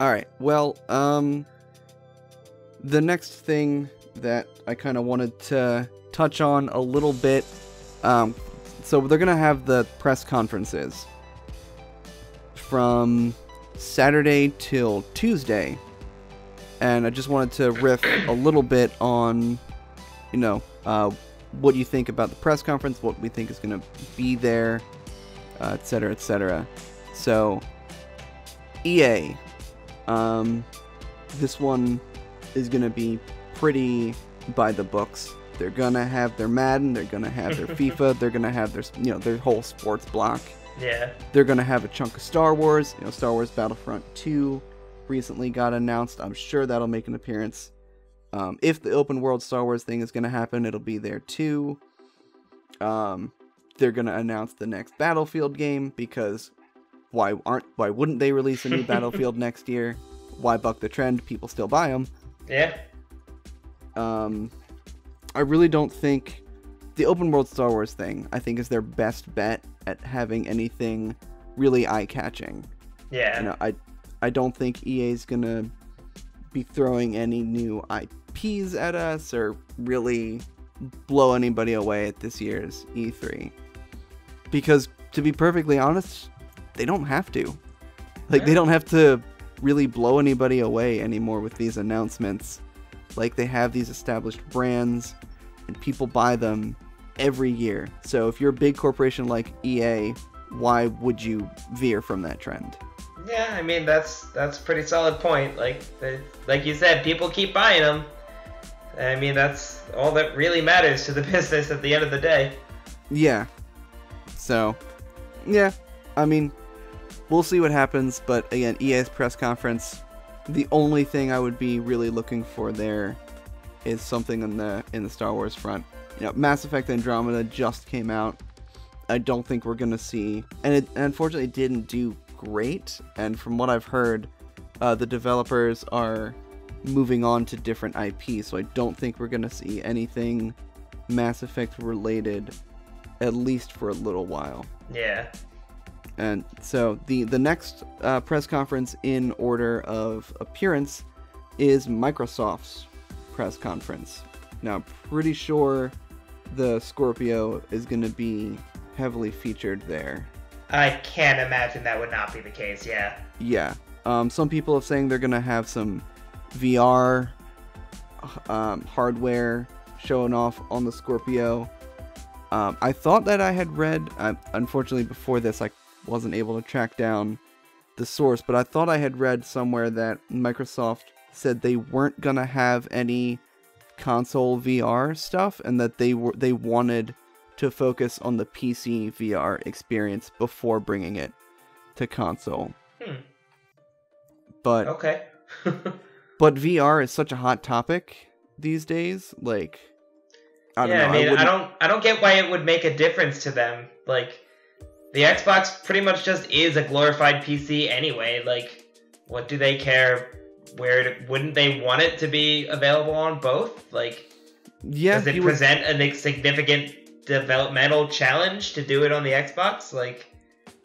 All right. Well, the next thing that I kind of wanted to touch on a little bit, so they're gonna have the press conferences from Saturday till Tuesday, and I just wanted to riff a little bit on, what you think about the press conference, what we think is gonna be there, etc., etc. So, EA. This one is going to be pretty by the books. They're going to have their Madden, they're going to have their FIFA, they're going to have their, their whole sports block. Yeah. They're going to have a chunk of Star Wars. Star Wars Battlefront 2 recently got announced. I'm sure that'll make an appearance. If the open world Star Wars thing is going to happen, it'll be there too. They're going to announce the next Battlefield game because why wouldn't they release a new Battlefield next year? Why buck the trend? People still buy them. Yeah. I really don't think the open world Star Wars thing, I think, is their best bet at having anything really eye-catching. Yeah. I don't think EA's gonna be throwing any new IPs at us or really blow anybody away at this year's E3. Because, to be perfectly honest, they don't have to. They don't have to really blow anybody away anymore with these announcements. They have these established brands, and people buy them every year. So if you're a big corporation like EA, why would you veer from that trend? Yeah, I mean, that's a pretty solid point. Like you said, people keep buying them. I mean, that's all that really matters to the business at the end of the day. Yeah. So, yeah, I mean, we'll see what happens, but again, EA's press conference, the only thing I would be really looking for there is something in the Star Wars front. Mass Effect Andromeda just came out. I don't think we're going to see, and it unfortunately didn't do great, and from what I've heard, the developers are moving on to different IPs, so I don't think we're going to see anything Mass Effect related, at least for a little while. Yeah. And so the next press conference in order of appearance is Microsoft's press conference. Now, I'm pretty sure the Scorpio is going to be heavily featured there. I can't imagine that would not be the case, yeah. Yeah. Some people are saying they're going to have some VR hardware showing off on the Scorpio. I thought that I had read, unfortunately before this I wasn't able to track down the source, but I thought I had read somewhere that Microsoft said they weren't gonna have any console VR stuff, and that they wanted to focus on the PC VR experience before bringing it to console. But okay. but VR is such a hot topic these days. I don't know. I don't get why it would make a difference to them. The Xbox pretty much just is a glorified PC anyway. What do they care? Wouldn't they want it to be available on both? Yeah, does it present a significant developmental challenge to do it on the Xbox?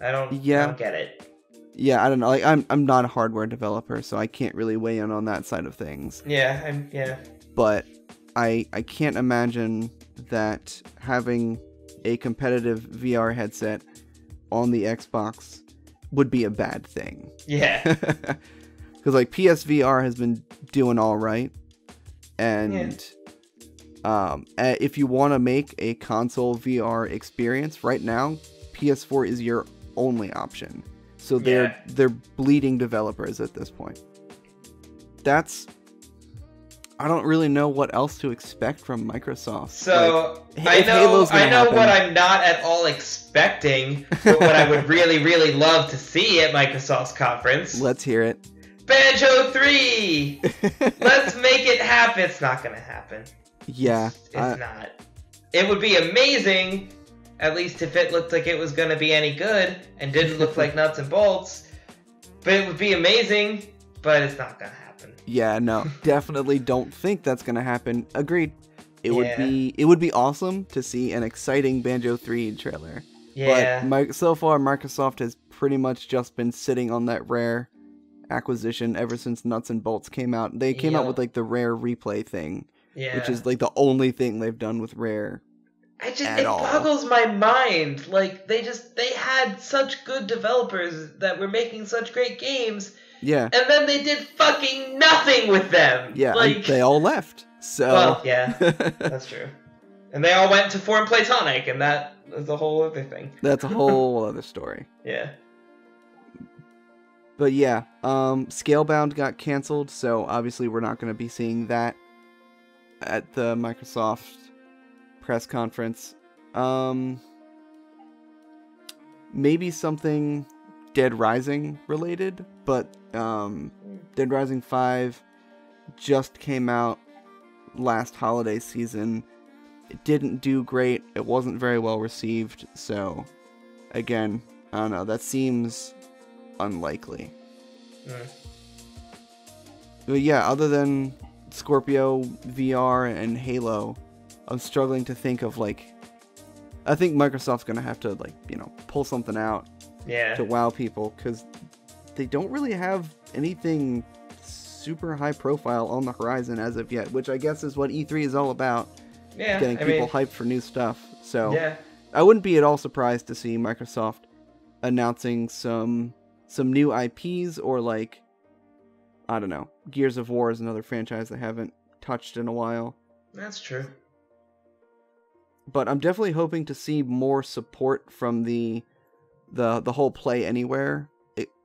I don't get it. Yeah, I don't know. I'm not a hardware developer, so I can't really weigh in on that side of things. Yeah. But I can't imagine that having a competitive VR headset on the Xbox would be a bad thing. Yeah. Because PSVR has been doing all right, and if you want to make a console VR experience right now, PS4 is your only option. So they're bleeding developers at this point. I don't really know what else to expect from Microsoft. So I know what I'm not at all expecting, but what I would really, really love to see at Microsoft's conference. Let's hear it. Banjo 3! Let's make it happen. It's not going to happen. Yeah. It's not. It would be amazing, at least if it looked like it was going to be any good and didn't look like nuts and bolts. But it would be amazing, but it's not going to happen. Yeah, no, definitely don't think that's going to happen. Agreed. It would be awesome to see an exciting Banjo 3 trailer. Yeah. But so far, Microsoft has pretty much just been sitting on that rare acquisition ever since Nuts and Bolts came out. They came out with like the Rare replay thing, which is like the only thing they've done with Rare. It boggles my mind. Like they had such good developers that were making such great games. Yeah. And then they did fucking nothing with them. Yeah, like they all left. So well, yeah, that's true. And they all went to Form Platonic, and that is a whole other thing. That's a whole other story. Yeah. But yeah, Scalebound got canceled, so obviously we're not going to be seeing that at the Microsoft press conference. Maybe something Dead Rising related, but Dead Rising 5 just came out last holiday season. It didn't do great. It wasn't very well received, so again, I don't know, that seems unlikely. But yeah, other than Scorpio VR and Halo, I'm struggling to think of like, I think Microsoft's gonna have to like, you know, pull something out to wow people, because they don't really have anything super high profile on the horizon as of yet, which I guess is what E3 is all about. Yeah, getting people hyped for new stuff. So I wouldn't be at all surprised to see Microsoft announcing some new IPs, or like, I don't know, Gears of War is another franchise they haven't touched in a while. That's true. But I'm definitely hoping to see more support from the whole Play Anywhere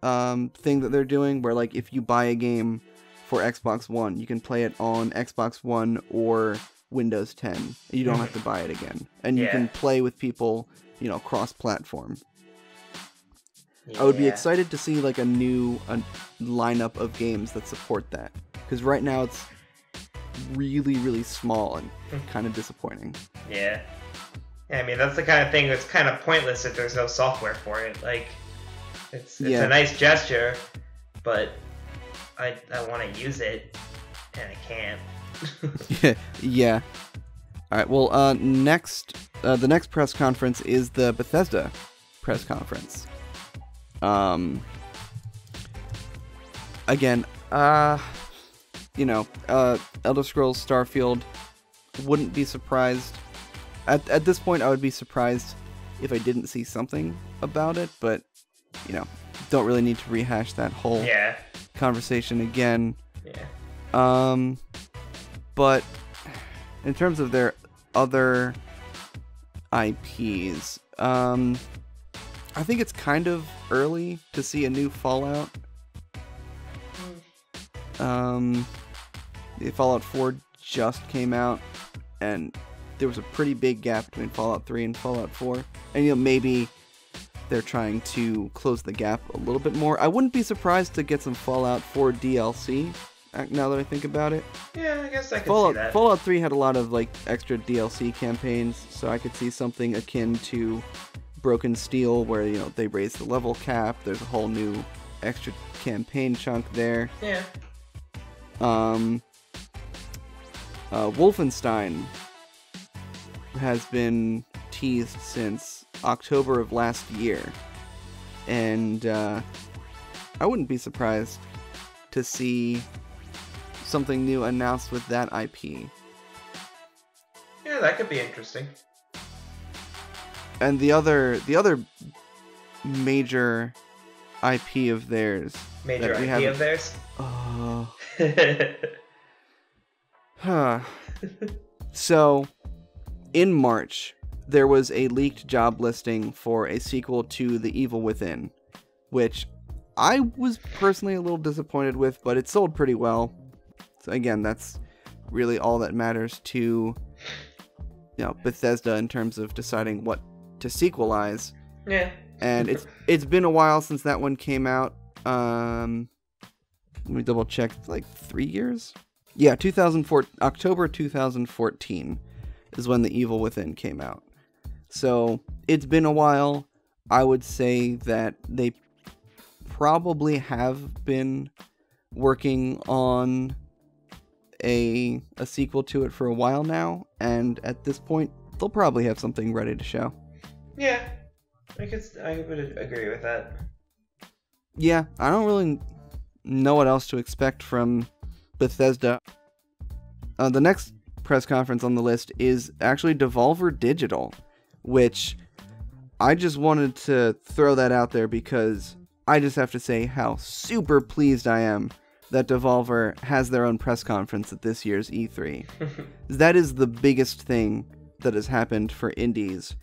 thing that they're doing, where like if you buy a game for Xbox One, you can play it on Xbox One or Windows 10. You don't have to buy it again. And you can play with people, you know, cross-platform. I would be excited to see like a lineup of games that support that, because right now it's really, really small and kind of disappointing. Yeah, I mean, that's the kind of thing that's kind of pointless if there's no software for it. Like, it's a nice gesture, but I want to use it, and I can't. Yeah. All right, well, the next press conference is the Bethesda press conference. Again, you know, Elder Scrolls Starfield, wouldn't be surprised. At this point, I would be surprised if I didn't see something about it, but, you know, don't really need to rehash that whole conversation again. Yeah. But in terms of their other IPs, I think it's kind of early to see a new Fallout. The Fallout 4 just came out, and there was a pretty big gap between Fallout 3 and Fallout 4. And, you know, maybe they're trying to close the gap a little bit more. I wouldn't be surprised to get some Fallout 4 DLC, now that I think about it. Yeah, I guess I could see that. Fallout 3 had a lot of, like, extra DLC campaigns, so I could see something akin to Broken Steel, where, you know, they raise the level cap. There's a whole new extra campaign chunk there. Yeah. Wolfenstein has been teased since October of last year, and I wouldn't be surprised to see something new announced with that IP. Yeah, that could be interesting. And the other major IP of theirs. Major IP of theirs? So, in March, there was a leaked job listing for a sequel to The Evil Within, which I was personally a little disappointed with, but it sold pretty well. So again, that's really all that matters to, you know, Bethesda in terms of deciding what to sequelize. Yeah. And it's been a while since that one came out. Let me double check. Like 3 years? Yeah, October 2014 is when The Evil Within came out. So it's been a while. I would say that they probably have been working on a sequel to it for a while now, and at this point, they'll probably have something ready to show. Yeah, I would agree with that. Yeah, I don't really know what else to expect from Bethesda. The next press conference on the list is actually Devolver Digital, which I just wanted to throw that out there because I just have to say how super pleased I am that Devolver has their own press conference at this year's E3. That is the biggest thing that has happened for indies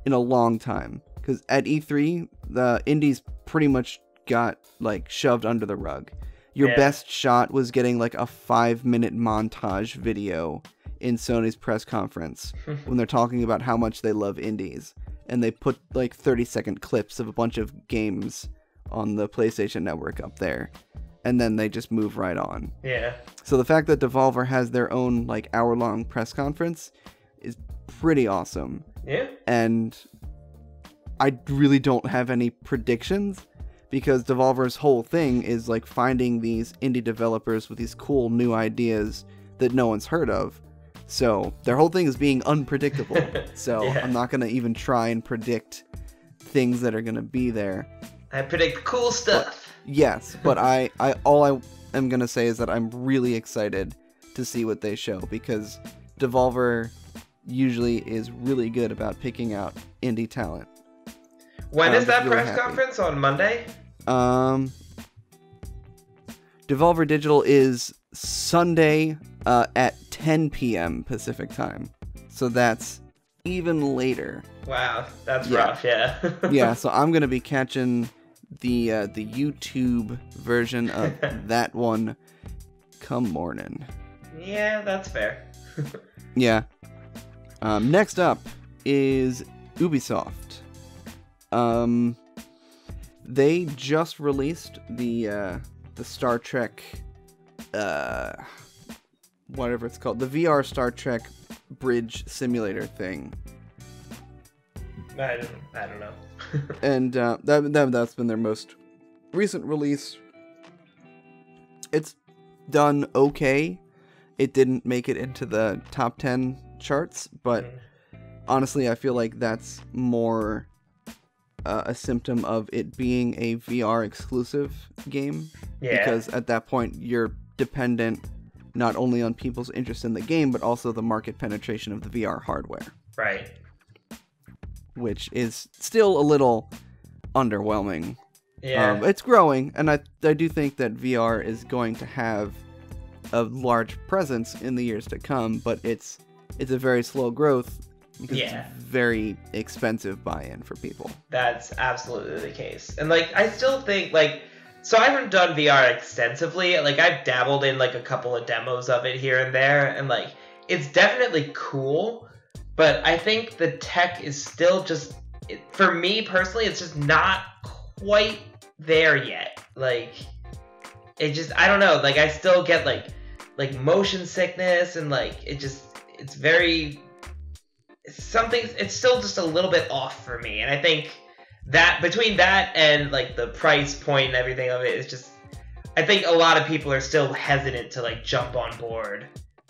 in a long time. Because at E3, the indies pretty much got, like, shoved under the rug. Your best shot was getting, like, a 5-minute montage video in Sony's press conference when they're talking about how much they love indies. And they put, like, 30-second clips of a bunch of games on the PlayStation Network up there. And then they just move right on. Yeah. So the fact that Devolver has their own, like, hour-long press conference is pretty awesome. Yeah. And I really don't have any predictions because Devolver's whole thing is, like, finding these indie developers with these cool new ideas that no one's heard of. So their whole thing is being unpredictable. So I'm not going to even try and predict things that are going to be there. I predict cool stuff. But all I am going to say is that I'm really excited to see what they show because Devolver usually is really good about picking out indie talent. When is that press conference? On Monday? Devolver Digital is Sunday at 10 p.m. Pacific time. So that's even later. Wow, that's rough, yeah. Yeah, so I'm going to be catching the YouTube version of that one come morning. Yeah, that's fair. Yeah. Next up is Ubisoft. They just released the Star Trek, whatever it's called, the VR Star Trek bridge simulator thing. I don't know. And that's been their most recent release. It's done okay. It didn't make it into the top 10 charts, but honestly, I feel like that's more a symptom of it being a VR exclusive game. Yeah. Because at that point, you're dependent not only on people's interest in the game, but also the market penetration of the VR hardware. Right. Which is still a little underwhelming. Yeah. It's growing, and I do think that VR is going to have a large presence in the years to come, but it's a very slow growth because it's very expensive buy-in for people. That's absolutely the case. And, like, I still think, like, so I haven't done VR extensively. Like, I've dabbled in, like, a couple of demos of it here and there, and, like, it's definitely cool, but I think the tech is still just, for me personally, it's just not quite there yet. Like, it just, I don't know, like, I still get, like motion sickness, and, like, it's very, it's still just a little bit off for me, and I think that, between that and, like, the price point and everything of it, is just, I think a lot of people are still hesitant to, like, jump on board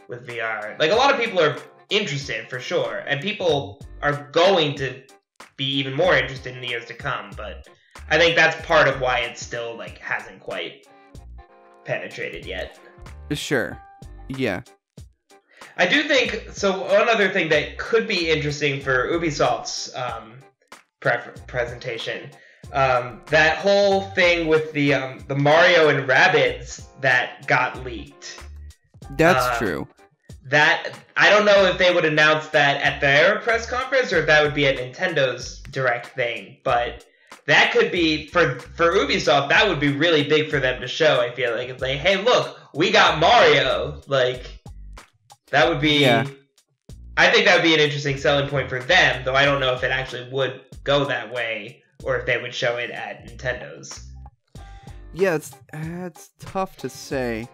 with VR. Like, a lot of people are interested, for sure, and people are going to be even more interested in the years to come, but I think that's part of why it still, like, hasn't quite penetrated yet. Sure. Yeah. I do think, so one other thing that could be interesting for Ubisoft's presentation, that whole thing with the Mario and Rabbids that got leaked. That's true. That, I don't know if they would announce that at their press conference or if that would be at Nintendo's direct thing, but that could be, for Ubisoft, that would be really big for them to show, I feel like. It's like, hey, look, we got Mario. Like, that would be, I think that would be an interesting selling point for them, though I don't know if it actually would go that way or if they would show it at Nintendo's. Yeah, it's tough to say,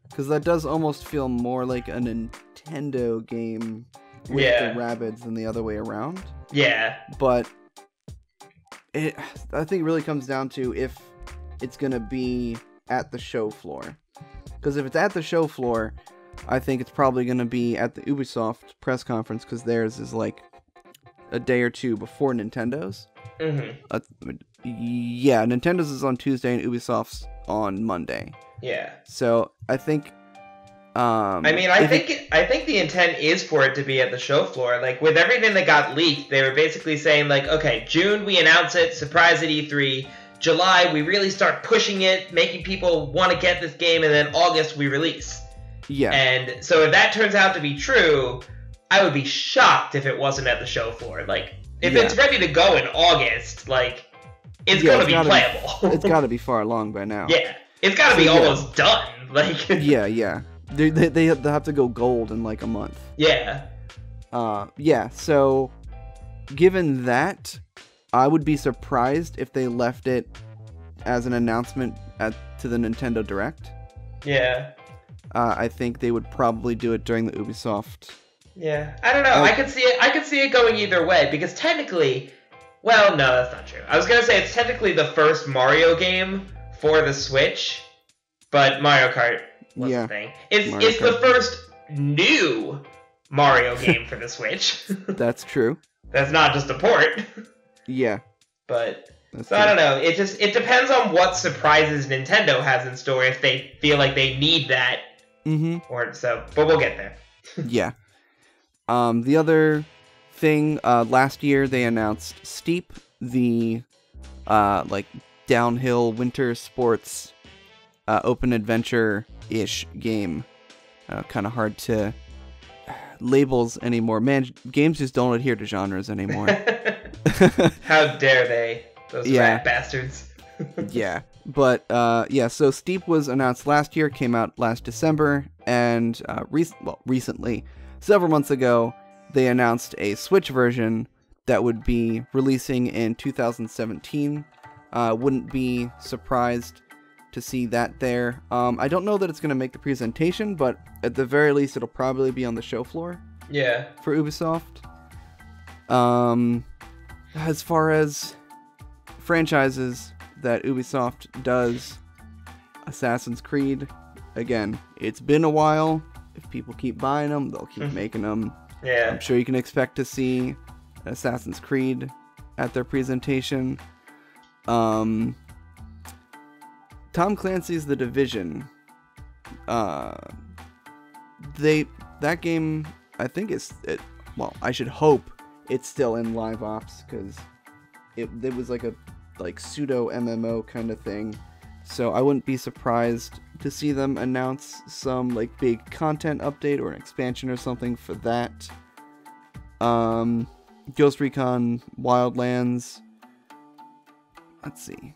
because that does almost feel more like a Nintendo game with the Rabbids than the other way around. Yeah. But I think it really comes down to if it's going to be at the show floor. Because if it's at the show floor, I think it's probably going to be at the Ubisoft press conference, because theirs is like a day or two before Nintendo's. Mm-hmm. Yeah, Nintendo's is on Tuesday and Ubisoft's on Monday. Yeah. So I think. I mean, I think the intent is for it to be at the show floor. Like, with everything that got leaked, they were basically saying, like, okay, June we announce it, surprise at E3. July we really start pushing it, making people want to get this game, and then August we release. Yeah. And so if that turns out to be true, I would be shocked if it wasn't at the show floor. Like, if it's ready to go in August, like, it's going to be playable. It's got to be far along by now. Yeah. It's got to be almost done. Like. Yeah. They have to go gold in like a month. Yeah. So given that, I would be surprised if they left it as an announcement to the Nintendo Direct. Yeah. I think they would probably do it during the Ubisoft. Yeah. I don't know. I could see it going either way, because technically, well, no, that's not true. I was going to say it's technically the first Mario game for the Switch, but Mario Kart was the thing. It's the first new Mario game for the Switch. That's true. That's not just a port. Yeah. But I don't know. It depends on what surprises Nintendo has in store, if they feel like they need that. But we'll get there. Yeah. The other thing, last year they announced Steep, the like downhill winter sports open adventure-ish game. Kind of hard to labels anymore. Man, games just don't adhere to genres anymore. How dare they? Those rat bastards. Yeah. But, so Steep was announced last year, came out last December, and recently, several months ago, they announced a Switch version that would be releasing in 2017. Wouldn't be surprised to see that there. I don't know that it's going to make the presentation, but at the very least, it'll probably be on the show floor. Yeah. For Ubisoft. As far as franchises that Ubisoft does, Assassin's Creed, again, it's been a while. If people keep buying them, they'll keep making them. Yeah. I'm sure you can expect to see Assassin's Creed at their presentation. Tom Clancy's The Division. That game, I think I should hope it's still in live ops, because it was like a pseudo MMO kind of thing. So I wouldn't be surprised to see them announce some like big content update or an expansion or something for that. Ghost Recon Wildlands. Let's see.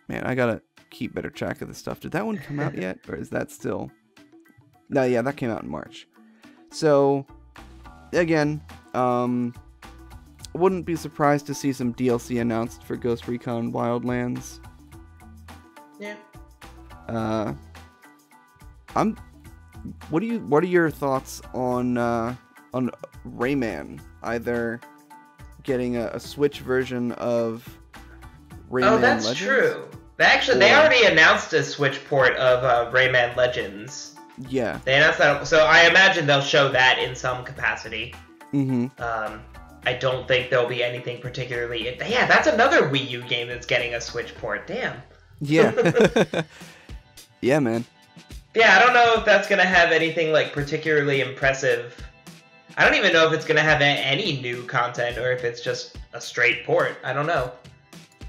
Man, I gotta keep better track of this stuff. Did that one come out yet? Or is that still... No, yeah, that came out in March. So, again, wouldn't be surprised to see some DLC announced for Ghost Recon Wildlands. Yeah. What are your thoughts on Rayman? Either getting a Switch version of Rayman Legends? Oh, that's true. They already announced a Switch port of Rayman Legends. Yeah. They announced that, so I imagine they'll show that in some capacity. I don't think there'll be anything particularly... Yeah, that's another Wii U game that's getting a Switch port. Damn. Yeah. Yeah, man. Yeah, I don't know if that's going to have anything like particularly impressive. I don't even know if it's going to have any new content or if it's just a straight port. I don't know.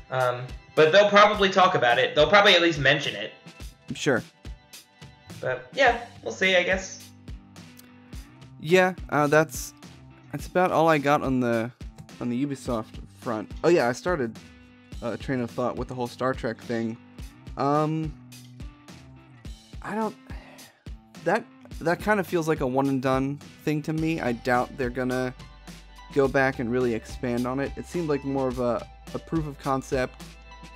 But they'll probably talk about it. They'll probably at least mention it. Sure. But yeah, we'll see, I guess. Yeah, that's about all I got on the Ubisoft front. Oh yeah, I started a train of thought with the whole Star Trek thing. That kind of feels like a one and done thing to me. I doubt they're gonna go back and really expand on it. It seemed like more of a proof of concept.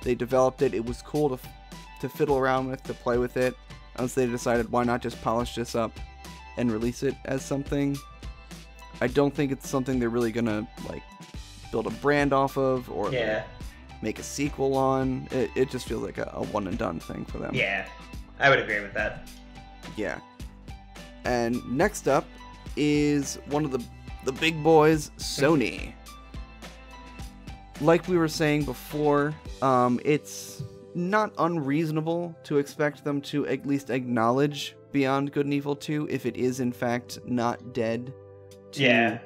They developed it. It was cool to fiddle around with, to play with it. Once they decided, why not just polish this up and release it as something. I don't think it's something they're really gonna like build a brand off of or like, make a sequel on. It just feels like a one and done thing for them. Yeah, I would agree with that. Yeah. And next up is one of the big boys, Sony. Like we were saying before, it's not unreasonable to expect them to at least acknowledge Beyond Good and Evil 2 if it is in fact not dead, to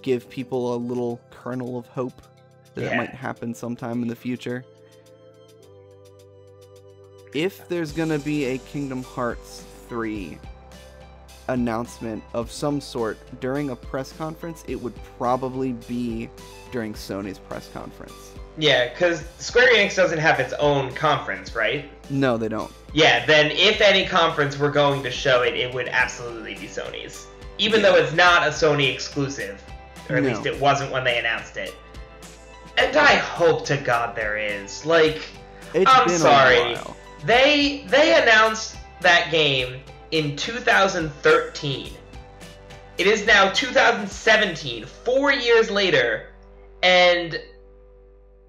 give people a little kernel of hope that it might happen sometime in the future. If there's gonna be a Kingdom Hearts 3 announcement of some sort during a press conference, it would probably be during Sony's press conference. Yeah, because Square Enix doesn't have its own conference, right? No, they don't. Yeah, then if any conference were going to show it, it would absolutely be Sony's. Even though it's not a Sony exclusive. Or at least it wasn't when they announced it. And I hope to God there is. Like, I'm sorry. A while. They announced that game in 2013. It is now 2017, 4 years later, and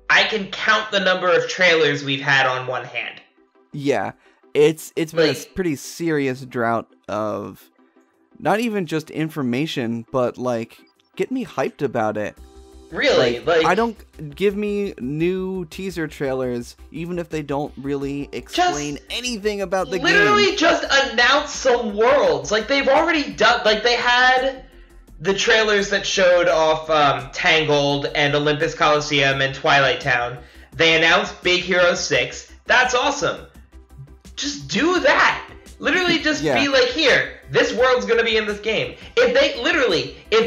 I can count the number of trailers we've had on one hand. Yeah, it's been a pretty serious drought of not even just information, but like, get me hyped about it. Really? Like, I don't give me new teaser trailers, even if they don't really explain anything about the game. Literally just announce some worlds. Like, they've already done, like, they had the trailers that showed off Tangled and Olympus Coliseum and Twilight Town. They announced Big Hero 6. That's awesome. Just do that. Literally just be like, here, this world's gonna be in this game. If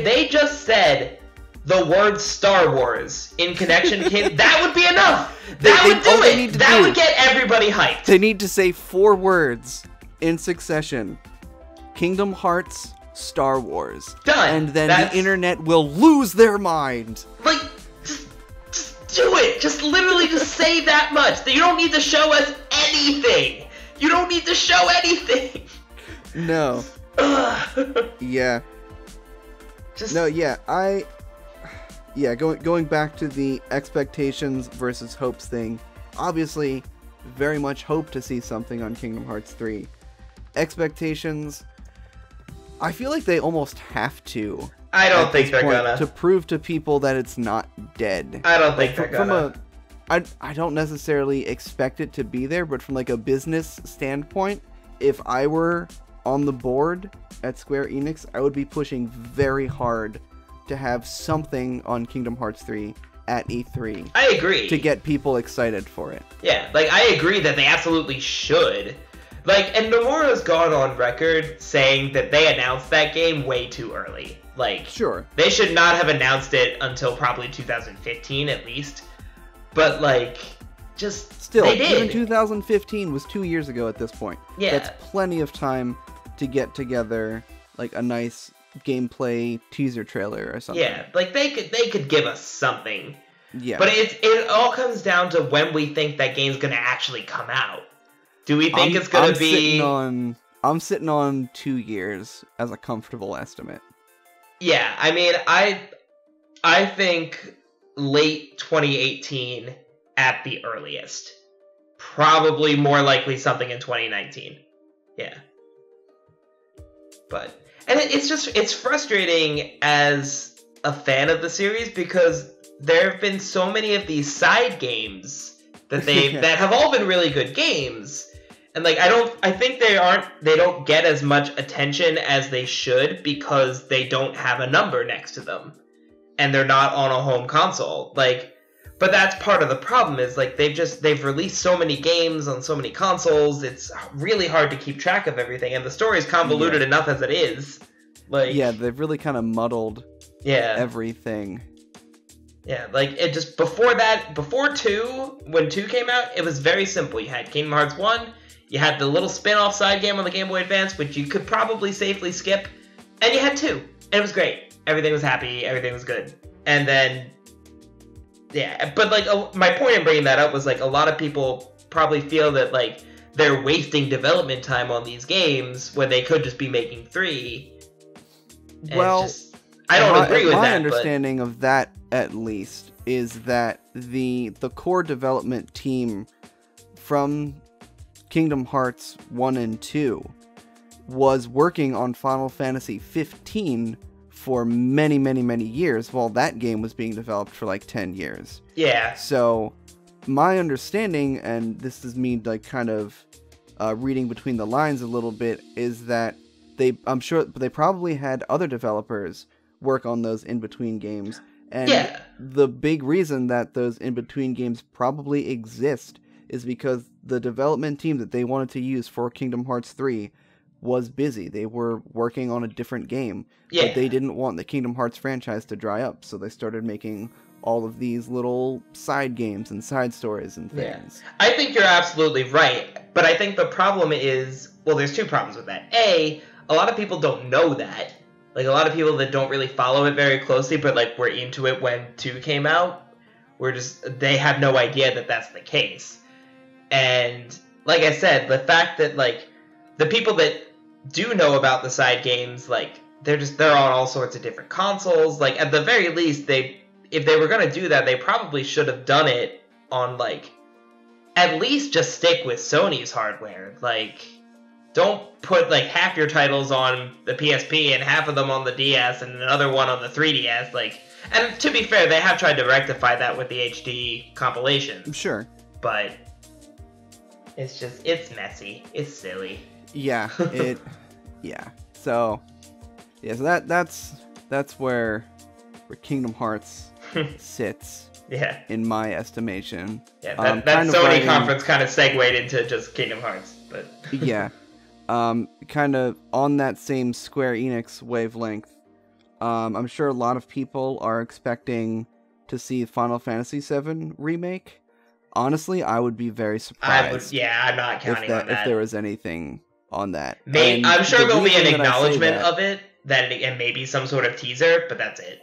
they just said the word Star Wars in connection to that would be enough. That would do it. That would get everybody hyped. They need to say 4 words in succession. Kingdom Hearts, Star Wars. Done. And then the internet will lose their mind. Like, just do it. Just literally just say that much. You don't need to show us anything. You don't need to show anything. No. Yeah. Going back to the expectations versus hopes thing, obviously, very much hope to see something on Kingdom Hearts 3. Expectations, I feel like they almost have to. I don't think they're gonna. To prove to people that it's not dead. I don't think they're gonna. I don't necessarily expect it to be there, but from like a business standpoint, if I were on the board at Square Enix, I would be pushing very hard to have something on Kingdom Hearts 3 at E3. I agree. To get people excited for it. Yeah, like, I agree that they absolutely should. Like, and Nomura's gone on record saying that they announced that game way too early. Like, sure, they should not have announced it until probably 2015 at least. But, like, just still, they did. Even 2015 was 2 years ago at this point. Yeah. That's plenty of time to get together, like, a nice gameplay teaser trailer or something. Yeah, like, they could give us something. Yeah. But it all comes down to when we think that game's gonna actually come out. Do we think it's gonna be... I'm sitting on 2 years as a comfortable estimate. Yeah, I mean, I think late 2018 at the earliest. Probably more likely something in 2019. Yeah. But, and it's frustrating as a fan of the series because there have been so many of these side games that that have all been really good games. And like, I think they don't get as much attention as they should because they don't have a number next to them. And they're not on a home console. Like, but that's part of the problem is like they've released so many games on so many consoles. It's really hard to keep track of everything, and the story is convoluted enough as it is. Like, yeah, they've really kind of muddled everything. Yeah, like it just before 2, when 2 came out, it was very simple. You had Kingdom Hearts 1, you had the little spin-off side game on the Game Boy Advance, which you could probably safely skip, and you had 2, and it was great. Everything was happy, everything was good. And then, yeah, but like, my point in bringing that up was like, a lot of people probably feel that like, they're wasting development time on these games when they could just be making 3. Well, I don't agree with that. My understanding of that, at least, is that the core development team from Kingdom Hearts 1 and 2 was working on Final Fantasy 15 for many, many, many years while that game was being developed for like 10 years. Yeah. So my understanding, and this is me like kind of reading between the lines a little bit, is that I'm sure they probably had other developers work on those in-between games. And the big reason that those in-between games probably exist is because the development team that they wanted to use for Kingdom Hearts 3 was busy. They were working on a different game, but they didn't want the Kingdom Hearts franchise to dry up, so they started making all of these little side games and side stories and things. Yeah. I think you're absolutely right, but I think the problem is, well, there's two problems with that. A lot of people don't know that. Like, a lot of people that don't really follow it very closely, but, like, were into it when 2 came out, they have no idea that that's the case. And, like I said, the fact that, like, the people that do know about the side games, like, they're on all sorts of different consoles. Like, at the very least, if they were going to do that, they probably should have done it on, like, at least just stick with Sony's hardware. Like, don't put, like, half your titles on the PSP and half of them on the DS and another one on the 3DS. Like, and to be fair, they have tried to rectify that with the HD compilation. Sure. But it's messy. It's silly. Yeah, So that's where Kingdom Hearts sits. Yeah. In my estimation. Yeah, that Sony conference kind of segued into just Kingdom Hearts, but yeah. Kind of on that same Square Enix wavelength. I'm sure a lot of people are expecting to see Final Fantasy VII Remake. Honestly, I would be very surprised. I'm not counting on that. If there was anything on that. I'm sure there'll be an acknowledgement of it, and maybe some sort of teaser, but that's it.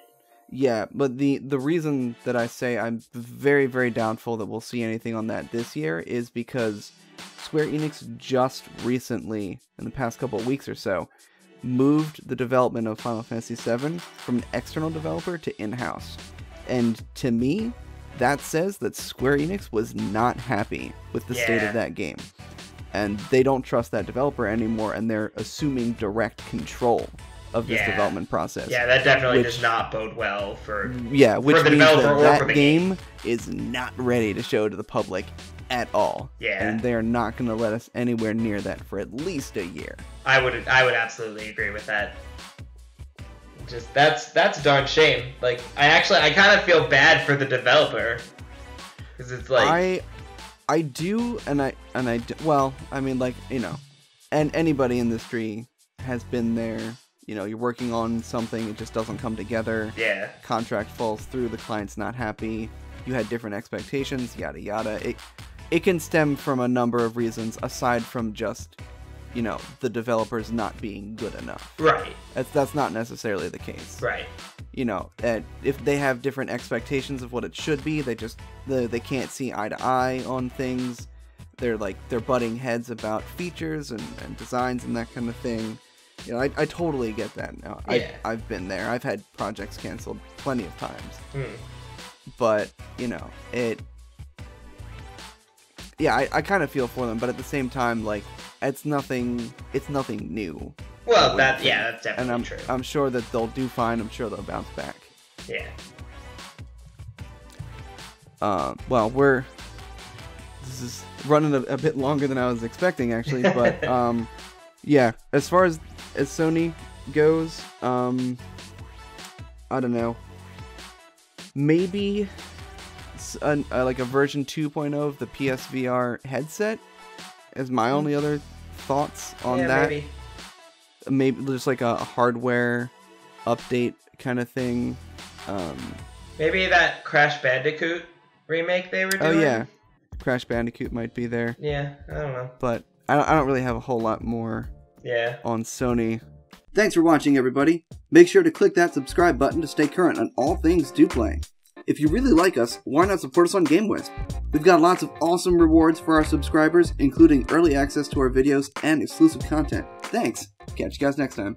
Yeah, but the reason that I say I'm very, very doubtful that we'll see anything on that this year is because Square Enix just recently, in the past couple of weeks or so, moved the development of Final Fantasy VII from an external developer to in-house. And to me, that says that Square Enix was not happy with the state of that game. And they don't trust that developer anymore, and they're assuming direct control of this development process. Yeah, that definitely does not bode well for which the means developer that or for the game is not ready to show to the public at all. Yeah. And they're not going to let us anywhere near that for at least a year. I would absolutely agree with that. Just that's a darn shame. Like, I kind of feel bad for the developer, because it's like I do, and I do, well, I mean, like, you know, and anybody in the industry has been there. You know, you're working on something, it just doesn't come together. Yeah. Contract falls through, the client's not happy. You had different expectations, yada yada. It can stem from a number of reasons aside from just, you know, the developers not being good enough. Right. That's not necessarily the case. Right. You know, if they have different expectations of what it should be, they can't see eye to eye on things. They're butting heads about features and designs and that kind of thing. You know, I totally get that now. Yeah. I've been there. I've had projects canceled plenty of times. Mm. But, you know, I kind of feel for them, but at the same time, like, it's nothing new. Well, that's definitely true. I'm sure that they'll do fine. I'm sure they'll bounce back. Yeah. Well, this is running a bit longer than I was expecting, actually, but, yeah, as far as Sony goes, I don't know. Maybe like a version 2.0 of the PSVR headset is my only other thoughts on that. Maybe just like a hardware update kind of thing. Maybe that Crash Bandicoot remake they were doing. Oh yeah, Crash Bandicoot might be there. Yeah, I don't know. But I don't really have a whole lot more. Yeah. On Sony. Thanks for watching, everybody. Make sure to click that subscribe button to stay current on all things DoPlay. If you really like us, why not support us on GameWisp? We've got lots of awesome rewards for our subscribers, including early access to our videos and exclusive content. Thanks. Catch you guys next time.